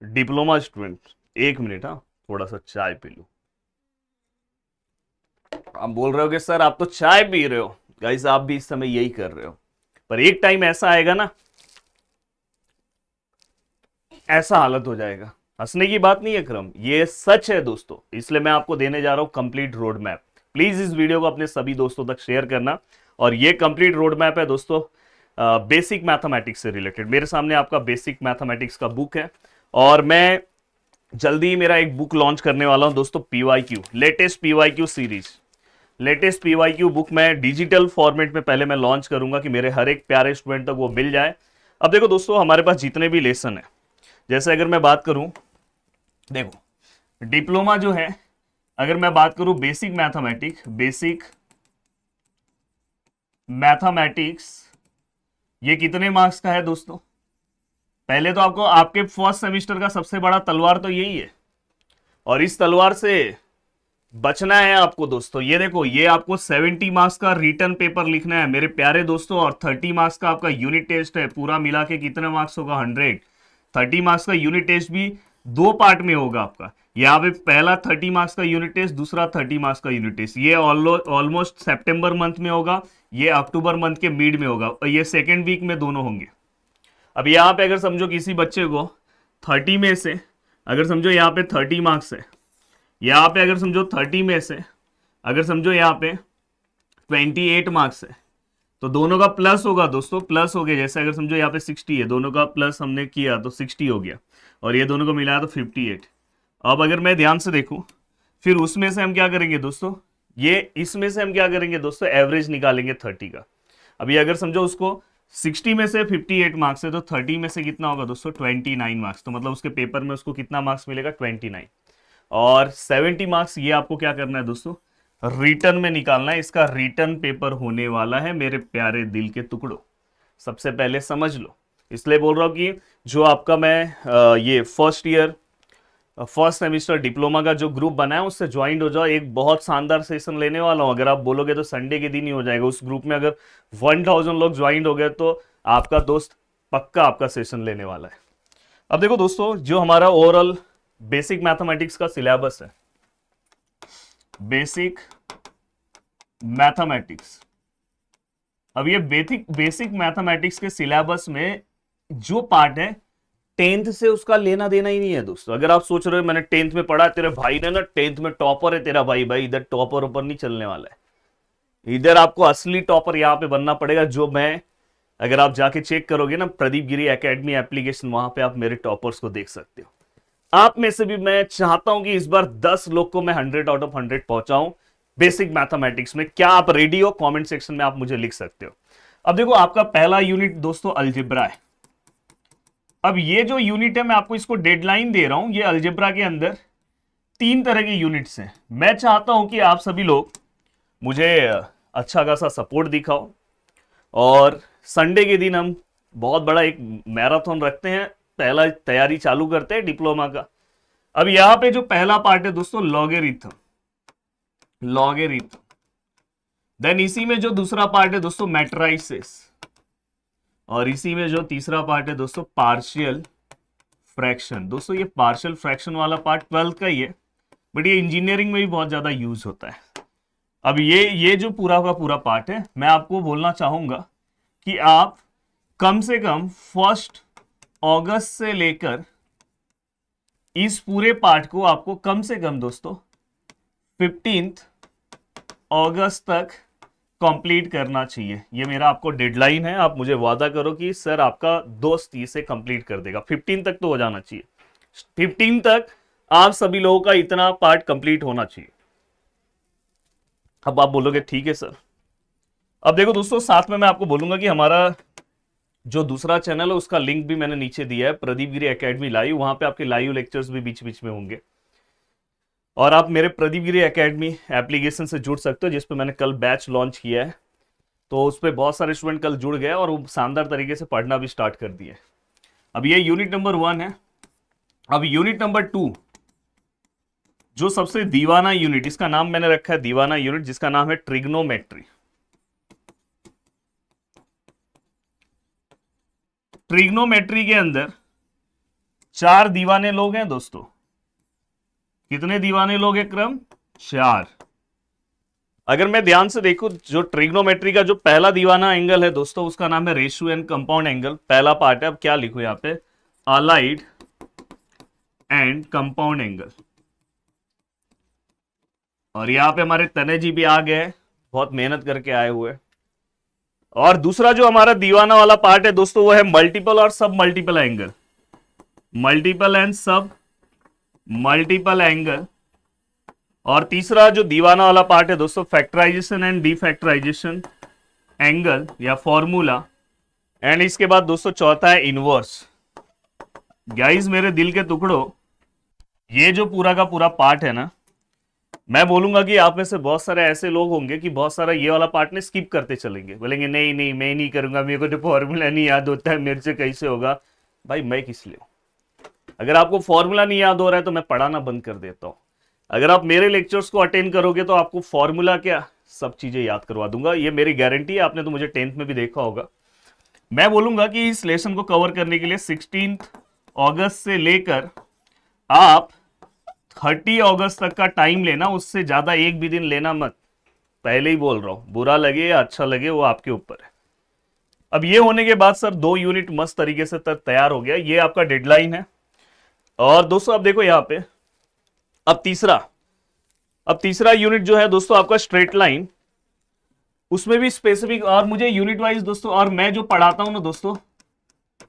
Diploma student, एक minute, हाँ थोड़ा सा चाय पी लूं। आप बोल रहे हो कि सर आप तो चाय पी रहे हो, गाइस आप भी इस समय यही कर रहे हो, पर एक टाइम ऐसा आएगा ना, ऐसा हालत हो जाएगा। हंसने की बात नहीं है क्रम, ये सच है दोस्तों, इसलिए मैं आपको देने जा रहा हूं कंप्लीट रोड मैप। प्लीज इस वीडियो को अपने सभी दोस्तों तक शेयर करना। और ये कंप्लीट रोड मैप है दोस्तों, बेसिक मैथमेटिक्स से रिलेटेड। मेरे सामने आपका बेसिक मैथमेटिक्स का बुक है, और मैं जल्दी ही मेरा एक बुक लॉन्च करने वाला हूं दोस्तों, PYQ, latest PYQ series. Latest PYQ book मैं डिजिटल फॉर्मेट में पहले मैं लॉन्च करूंगा कि मेरे हर एक प्यारे स्टूडेंट तक वो मिल जाए। अब देखो दोस्तों, हमारे पास जितने भी लेसन है, जैसे अगर मैं बात करूं, देखो डिप्लोमा जो है, अगर मैं बात करूं बेसिक मैथमेटिक्स, ये कितने मार्क्स का है दोस्तों? पहले तो आपको आपके फर्स्ट सेमिस्टर का सबसे बड़ा तलवार तो यही है, और इस तलवार से बचना है आपको दोस्तों। ये देखो, ये आपको 70 मार्क्स का रिटर्न पेपर लिखना है मेरे प्यारे दोस्तों, और 30 मार्क्स का आपका यूनिट टेस्ट है। पूरा मिला के कितने मार्क्स होगा? 100। 30 मार्क्स का यूनिट टेस्ट भी दो पार्ट में होगा आपका। यहाँ पे पहला 30 मार्क्स का यूनिट टेस्ट, दूसरा 30 मार्क्स का यूनिट टेस्ट। ये ऑलमोस्ट सितंबर मंथ में होगा, ये अक्टूबर मंथ के मिड में होगा, और ये सेकेंड वीक में दोनों होंगे। अब यहाँ पे अगर समझो किसी बच्चे को 30 में से, अगर समझो यहाँ पे 30 मार्क्स है, यहाँ पे अगर समझो 30 में से अगर समझो यहाँ पे 28 मार्क्स है, तो दोनों का प्लस होगा दोस्तों, प्लस हो गया। जैसे अगर समझो यहाँ पे 60 है, दोनों का प्लस हमने किया तो 60 हो गया, और ये दोनों को मिलाया तो 58। अब अगर मैं ध्यान से देखूं, फिर उसमें से हम क्या करेंगे दोस्तों, ये इसमें से हम क्या करेंगे दोस्तों, एवरेज निकालेंगे 30 का। अभी अगर समझो उसको 60 में से 58 मार्क्स है, तो 30 में से कितना होगा दोस्तों, 29 मार्क्स। तो मतलब उसके पेपर में उसको कितना मार्क्स मिलेगा? 29। और 70 मार्क्स ये आपको क्या करना है दोस्तों, रिटर्न में निकालना है। इसका रिटर्न पेपर होने वाला है मेरे प्यारे दिल के टुकड़ों, सबसे पहले समझ लो। इसलिए बोल रहा हूं कि जो आपका मैं ये फर्स्ट सेमिस्टर डिप्लोमा का जो ग्रुप बना है, उससे ज्वाइन हो जाओ। एक बहुत शानदार सेशन लेने वाला हूं, अगर आप बोलोगे तो संडे के दिन ही हो जाएगा। उस ग्रुप में अगर 1000 लोग ज्वाइन हो गए तो आपका दोस्त पक्का आपका सेशन लेने वाला है। अब देखो दोस्तों, जो हमारा ओवरऑल बेसिक मैथमेटिक्स का सिलेबस है, बेसिक मैथमेटिक्स, अब ये बेसिक मैथमेटिक्स के सिलेबस में जो पार्ट है, 10th से उसका लेना देना ही नहीं है दोस्तों। अगर आप सोच रहे हो मैंने 10th में पढ़ा, तेरे भाई ने ना 10th में टॉपर है तेरा भाई, भाई इधर टॉपर ऊपर नहीं चलने वाला है। इधर आपको असली टॉपर यहां पे बनना पड़ेगा, जो मैं, अगर आप जाके चेक करोगे ना प्रदीप गिरी एकेडमी एप्लीकेशन, वहां पे आप मेरे टॉपर्स को देख सकते हो। आप में से भी मैं चाहता हूं कि इस बार 10 लोग को मैं 100 आउट ऑफ 100 पहुंचाऊं बेसिक मैथमेटिक्स में। क्या आप रेडी हो? कमेंट सेक्शन में आप मुझे लिख सकते हो। अब देखो, आपका पहला यूनिट दोस्तों अलजेब्रा है। अब ये जो यूनिट है, मैं आपको इसको डेडलाइन दे रहा हूं। ये अलजेब्रा के अंदर 3 तरह के यूनिट्स हैं। मैं चाहता हूं कि आप सभी लोग मुझे अच्छा खासा सपोर्ट दिखाओ, और संडे के दिन हम बहुत बड़ा एक मैराथन रखते हैं, पहला तैयारी चालू करते हैं डिप्लोमा का। अब यहां पे जो पहला पार्ट है दोस्तों, लॉगेरिथम, लॉगेरिथम। देन इसी में जो दूसरा पार्ट है दोस्तों, मैट्राइसिस, और इसी में जो तीसरा पार्ट है दोस्तों, पार्शियल फ्रैक्शन। दोस्तों ये पार्शियल फ्रैक्शन वाला पार्ट 12th का ही है, बट ये इंजीनियरिंग में भी बहुत ज्यादा यूज होता है। अब ये जो पूरा का पूरा पार्ट है, मैं आपको बोलना चाहूंगा कि आप कम से कम 1 अगस्त से लेकर इस पूरे पार्ट को आपको कम से कम दोस्तों 15 अगस्त तक कंप्लीट करना चाहिए। ये मेरा आपको डेडलाइन है। आप मुझे वादा करो कि सर आपका दोस्त इसे कंप्लीट कर देगा। 15 तक तो हो जाना चाहिए, 15 तक आप सभी लोगों का इतना पार्ट कंप्लीट होना चाहिए। अब आप बोलोगे ठीक है सर। अब देखो दोस्तों, साथ में मैं आपको बोलूंगा कि हमारा जो दूसरा चैनल है उसका लिंक भी मैंने नीचे दिया है, प्रदीप गिरी एकेडमी लाइव। वहां पे आपके लाइव लेक्चर्स भी बीच बीच में होंगे, और आप मेरे प्रदीप गिरी एकेडमी एप्लीकेशन से जुड़ सकते हो, जिस पे मैंने कल बैच लॉन्च किया है। तो उस पर बहुत सारे स्टूडेंट कल जुड़ गए, और वो शानदार तरीके से पढ़ना भी स्टार्ट कर दिए। अब ये यूनिट नंबर 1 है। अब यूनिट नंबर 2, जो सबसे दीवाना यूनिट, इसका नाम मैंने रखा है दीवाना यूनिट, जिसका नाम है ट्रिग्नोमेट्री। ट्रिग्नोमेट्री के अंदर 4 दीवाने लोग हैं दोस्तों। कितने दीवाने लोग हैं क्रम? 4। अगर मैं ध्यान से देखूं, जो ट्रिग्नोमेट्री का जो पहला दीवाना एंगल है दोस्तों, उसका नाम है रेशियो एंड कंपाउंड एंगल, पहला पार्ट है। अब क्या लिखो यहां पे? Allied and compound angle. और यहां पे हमारे तने जी भी आ गए हैं, बहुत मेहनत करके आए हुए। और दूसरा जो हमारा दीवाना वाला पार्ट है दोस्तों, वो है मल्टीपल और सब मल्टीपल एंगल। मल्टीपल एंड सब मल्टीपल एंगल। और तीसरा जो दीवाना वाला पार्ट है दोस्तों, फैक्टराइजेशन एंड डीफैक्टराइजेशन एंगल या फॉर्मूला। एंड इसके बाद दोस्तों चौथा है इनवर्स। गाइस मेरे दिल के टुकड़ों, ये जो पूरा का पूरा पार्ट है ना, मैं बोलूंगा कि आप में से बहुत सारे ऐसे लोग होंगे कि बहुत सारा ये वाला पार्ट ने स्किप करते चलेंगे, बोलेंगे नहीं नहीं मैं नहीं करूंगा, मेरे को तो फॉर्मूला नहीं याद होता है, मेरे से कैसे होगा। भाई मैं किस लिए? अगर आपको फॉर्मूला नहीं याद हो रहा है तो मैं पढ़ाना बंद कर देता हूं। अगर आप मेरे लेक्चर्स को अटेंड करोगे तो आपको फॉर्मूला क्या, सब चीजें याद करवा दूंगा, ये मेरी गारंटी है। आपने तो मुझे 10th में भी देखा होगा। मैं बोलूंगा कि इस लेसन को कवर करने के लिए 16 अगस्त से लेकर आप 30 अगस्त तक का टाइम लेना, उससे ज्यादा एक भी दिन लेना मत। पहले ही बोल रहा हूं, बुरा लगे या अच्छा लगे वो आपके ऊपर है। अब ये होने के बाद सर 2 यूनिट मस्त तरीके से तैयार हो गया, ये आपका डेडलाइन है। और दोस्तों अब देखो यहां पे, अब तीसरा यूनिट जो है दोस्तों आपका स्ट्रेट लाइन, उसमें भी स्पेसिफिक, और मुझे यूनिट वाइज दोस्तों, और मैं जो पढ़ाता हूं ना दोस्तों,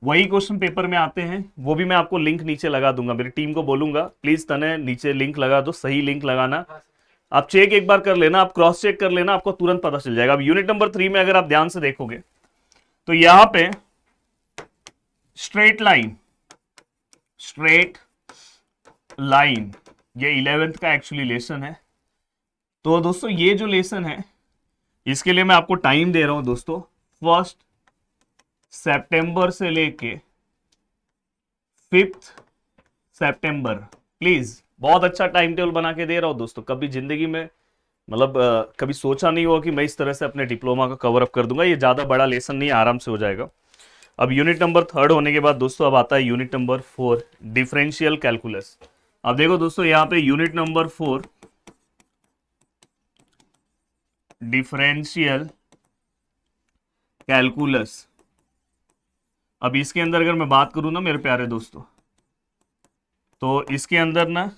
वही क्वेश्चन पेपर में आते हैं, वो भी मैं आपको लिंक नीचे लगा दूंगा। मेरी टीम को बोलूंगा प्लीज तने नीचे लिंक लगा दो, सही लिंक लगाना। आप चेक एक बार कर लेना, आप क्रॉस चेक कर लेना, आपको तुरंत पता चल जाएगा। अब यूनिट नंबर 3 में अगर आप ध्यान से देखोगे तो यहां पे स्ट्रेट लाइन ये 11th का एक्चुअली लेसन है। तो दोस्तों ये जो लेसन है, इसके लिए मैं आपको टाइम दे रहा हूं दोस्तों, 1 सितंबर से लेके 5 सितंबर। प्लीज बहुत अच्छा टाइम टेबल बना के दे रहा हूं दोस्तों। कभी जिंदगी में मतलब कभी सोचा नहीं हुआ कि मैं इस तरह से अपने डिप्लोमा का कवर अप कर दूंगा। ये ज्यादा बड़ा लेसन नहीं, आराम से हो जाएगा। अब यूनिट नंबर 3 होने के बाद दोस्तों अब आता है यूनिट नंबर 4, डिफरेंशियल कैलकुलस। अब देखो दोस्तों यहां पे यूनिट नंबर 4 डिफरेंशियल कैलकुलस। अब इसके अंदर अगर मैं बात करूं ना मेरे प्यारे दोस्तों, तो इसके अंदर ना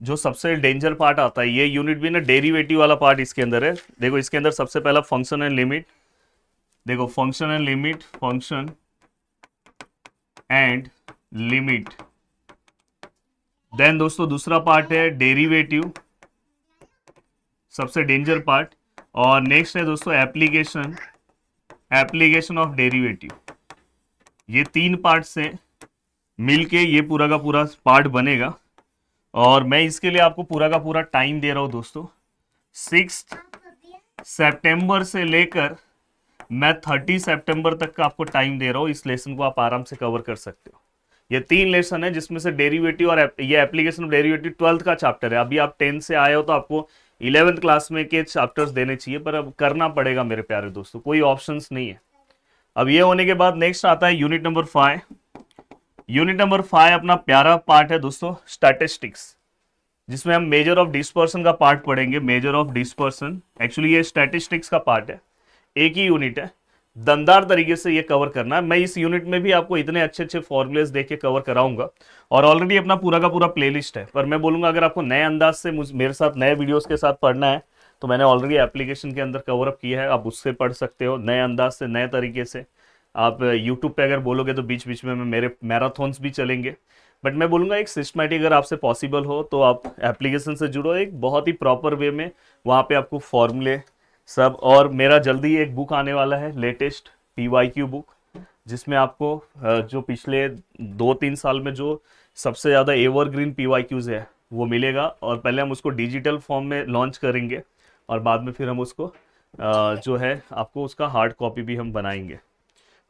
जो सबसे डेंजर पार्ट आता है, ये यूनिट भी ना डेरिवेटिव वाला पार्ट इसके अंदर है। देखो इसके अंदर सबसे पहला फंक्शन एंड लिमिट, देखो function and limit, function and limit. Then दोस्तों दूसरा पार्ट है डेरिवेटिव, सबसे डेंजर पार्ट। और नेक्स्ट है दोस्तों एप्लीकेशन ऑफ डेरिवेटिव। ये 3 पार्ट से मिलके ये पूरा का पूरा पार्ट बनेगा। और मैं इसके लिए आपको पूरा का पूरा टाइम दे रहा हूं दोस्तों, 6 सितंबर से लेकर मैं 30 सितंबर तक का आपको टाइम दे रहा हूं। इस लेसन को आप आराम से कवर कर सकते हो। ये 3 लेसन है, जिसमें से डेरिवेटिव और ये एप्लीकेशन ऑफ डेरिवेटिव 12th का चैप्टर है। अभी आप 10th से आए हो तो आपको 11th क्लास में के चैप्टर्स देने चाहिए, पर अब करना पड़ेगा मेरे प्यारे दोस्तों, कोई ऑप्शंस नहीं है। अब ये होने के बाद नेक्स्ट आता है यूनिट नंबर 5। यूनिट नंबर 5 अपना प्यारा पार्ट है दोस्तों, स्टैटिस्टिक्स, जिसमें हम मेजर ऑफ डिस्पर्सन का पार्ट पढ़ेंगे। मेजर ऑफ डिस्पर्सन, एक्चुअली ये स्टैटिस्टिक्स का पार्ट है, एक ही यूनिट है। दमदार तरीके से ये कवर करना है। मैं इस यूनिट में भी आपको इतने अच्छे अच्छे फॉर्मुलेस देके कवर कराऊंगा, और ऑलरेडी अपना पूरा का पूरा प्लेलिस्ट है। पर मैं बोलूंगा अगर आपको नए अंदाज से मेरे साथ नए वीडियोस के साथ पढ़ना है, तो मैंने ऑलरेडी एप्लीकेशन के अंदर कवर अप किया है, आप उससे पढ़ सकते हो नए अंदाज से, नए तरीके से। आप यूट्यूब पे अगर बोलोगे तो बीच बीच में मेरे मैराथन्स भी चलेंगे। बट मैं बोलूँगा एक सिस्टमैटिक अगर आपसे पॉसिबल हो तो आप एप्लीकेशन से जुड़ो, एक बहुत ही प्रॉपर वे में। वहाँ पे आपको फॉर्मूले सब, और मेरा जल्दी एक बुक आने वाला है, लेटेस्ट PYQ बुक, जिसमें आपको जो पिछले 2-3 साल में जो सबसे ज़्यादा एवरग्रीन PYQs है वो मिलेगा। और पहले हम उसको डिजिटल फॉर्म में लॉन्च करेंगे, और बाद में फिर हम उसको जो है आपको उसका हार्ड कॉपी भी हम बनाएंगे।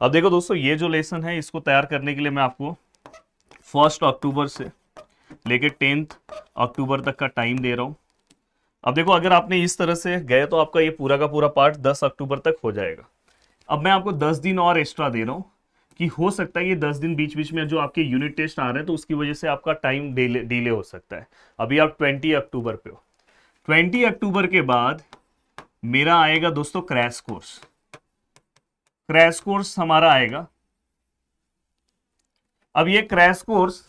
अब देखो दोस्तों, ये जो लेसन है इसको तैयार करने के लिए मैं आपको 1 अक्टूबर से लेके 10 अक्टूबर तक का टाइम दे रहा हूं। अब देखो अगर आपने इस तरह से गए तो आपका ये पूरा का पूरा पार्ट 10 अक्टूबर तक हो जाएगा। अब मैं आपको 10 दिन और एक्स्ट्रा दे रहा हूं, कि हो सकता है ये 10 दिन बीच बीच में जो आपके यूनिट टेस्ट आ रहे हैं तो उसकी वजह से आपका टाइम डिले हो सकता है। अभी आप 20 अक्टूबर पे हो। 20 अक्टूबर के बाद मेरा आएगा दोस्तों क्रैश कोर्स। क्रैश कोर्स हमारा आएगा। अब ये क्रैश कोर्स,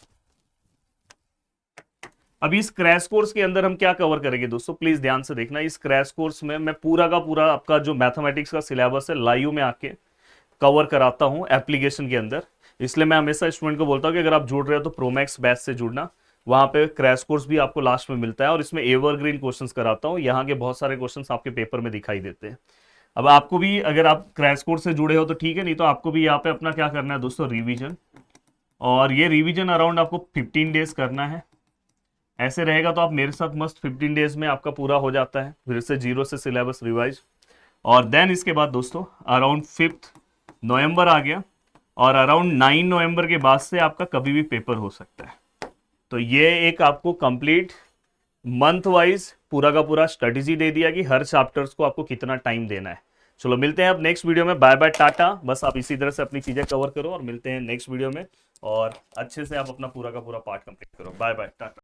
अब इस क्रैश कोर्स के अंदर हम क्या कवर करेंगे दोस्तों, प्लीज ध्यान से देखना। इस क्रैश कोर्स में मैं पूरा का पूरा आपका जो मैथमेटिक्स का सिलेबस है लाइव में आके कवर कराता हूं एप्लीकेशन के अंदर। इसलिए मैं हमेशा स्टूडेंट को बोलता हूं कि अगर आप जुड़ रहे हो तो प्रोमैक्स बैच से जुड़ना, वहां पे क्रैश कोर्स भी आपको लास्ट में मिलता है और इसमें एवरग्रीन क्वेश्चंस कराता हूं। यहाँ के बहुत सारे क्वेश्चंस आपके पेपर में दिखाई देते हैं। अब आपको भी अगर आप क्रैश कोर्स से जुड़े हो तो ठीक है, नहीं तो आपको भी यहाँ पे अपना क्या करना है दोस्तों, रिवीजन। और ये रिवीजन अराउंड आपको 15 डेज करना है। ऐसे रहेगा तो आप मेरे साथ मस्त 15 डेज में आपका पूरा हो जाता है, फिर से जीरो से सिलेबस रिवाइज। और देन इसके बाद दोस्तों अराउंड 5 नवंबर आ गया और अराउंड 9 नवंबर के बाद से आपका कभी भी पेपर हो सकता है। तो ये एक आपको कंप्लीट मंथ वाइज पूरा का पूरा स्ट्रेटेजी दे दिया कि हर चैप्टर्स को आपको कितना टाइम देना है। चलो मिलते हैं अब नेक्स्ट वीडियो में। Bye bye tata. बस आप इसी तरह से अपनी चीजें कवर करो और मिलते हैं नेक्स्ट वीडियो में, और अच्छे से आप अपना पूरा का पूरा पार्ट कंप्लीट करो। Bye bye Tata.